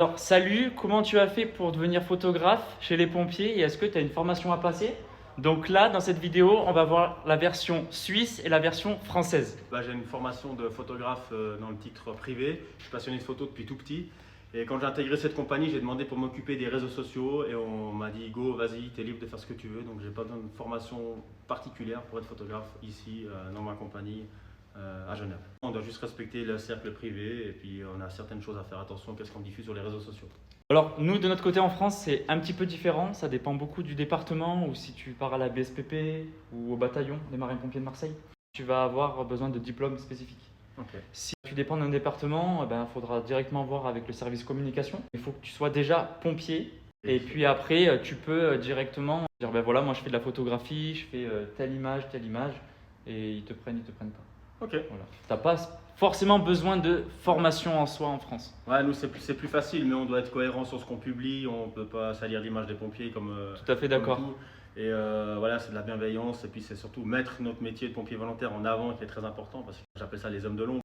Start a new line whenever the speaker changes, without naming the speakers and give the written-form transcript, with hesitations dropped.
Alors, salut, comment tu as fait pour devenir photographe chez les pompiers et est-ce que tu as une formation à passer? Donc là, dans cette vidéo, on va voir la version suisse et la version française.
J'ai une formation de photographe dans le titre privé. Je suis passionné de photo depuis tout petit. Et quand j'ai intégré cette compagnie, j'ai demandé pour m'occuper des réseaux sociaux et on m'a dit go, vas-y, tu es libre de faire ce que tu veux. Donc j'ai pas besoin de formation particulière pour être photographe ici dans ma compagnie à Genève. On doit juste respecter le cercle privé et puis on a certaines choses à faire attention, qu'est-ce qu'on diffuse sur les réseaux sociaux.
Alors, nous, de notre côté en France, c'est un petit peu différent. Ça dépend beaucoup du département ou si tu pars à la BSPP ou au bataillon des marins-pompiers de Marseille, tu vas avoir besoin de diplômes spécifiques.
Ok.
Si tu dépends d'un département, il faudra directement voir avec le service communication. Il faut que tu sois déjà pompier. Et puis après, tu peux directement dire, ben voilà, moi je fais de la photographie, je fais telle image, et ils te prennent pas.
Ok.
Voilà. Tu n'as pas forcément besoin de formation en soi en France.
Ouais, nous c'est plus facile, mais on doit être cohérent sur ce qu'on publie. On ne peut pas salir l'image des pompiers comme.
Tout à fait d'accord.
Comme tout. Et voilà, c'est de la bienveillance. Et puis c'est surtout mettre notre métier de pompier volontaire en avant qui est très important parce que j'appelle ça les hommes de l'ombre.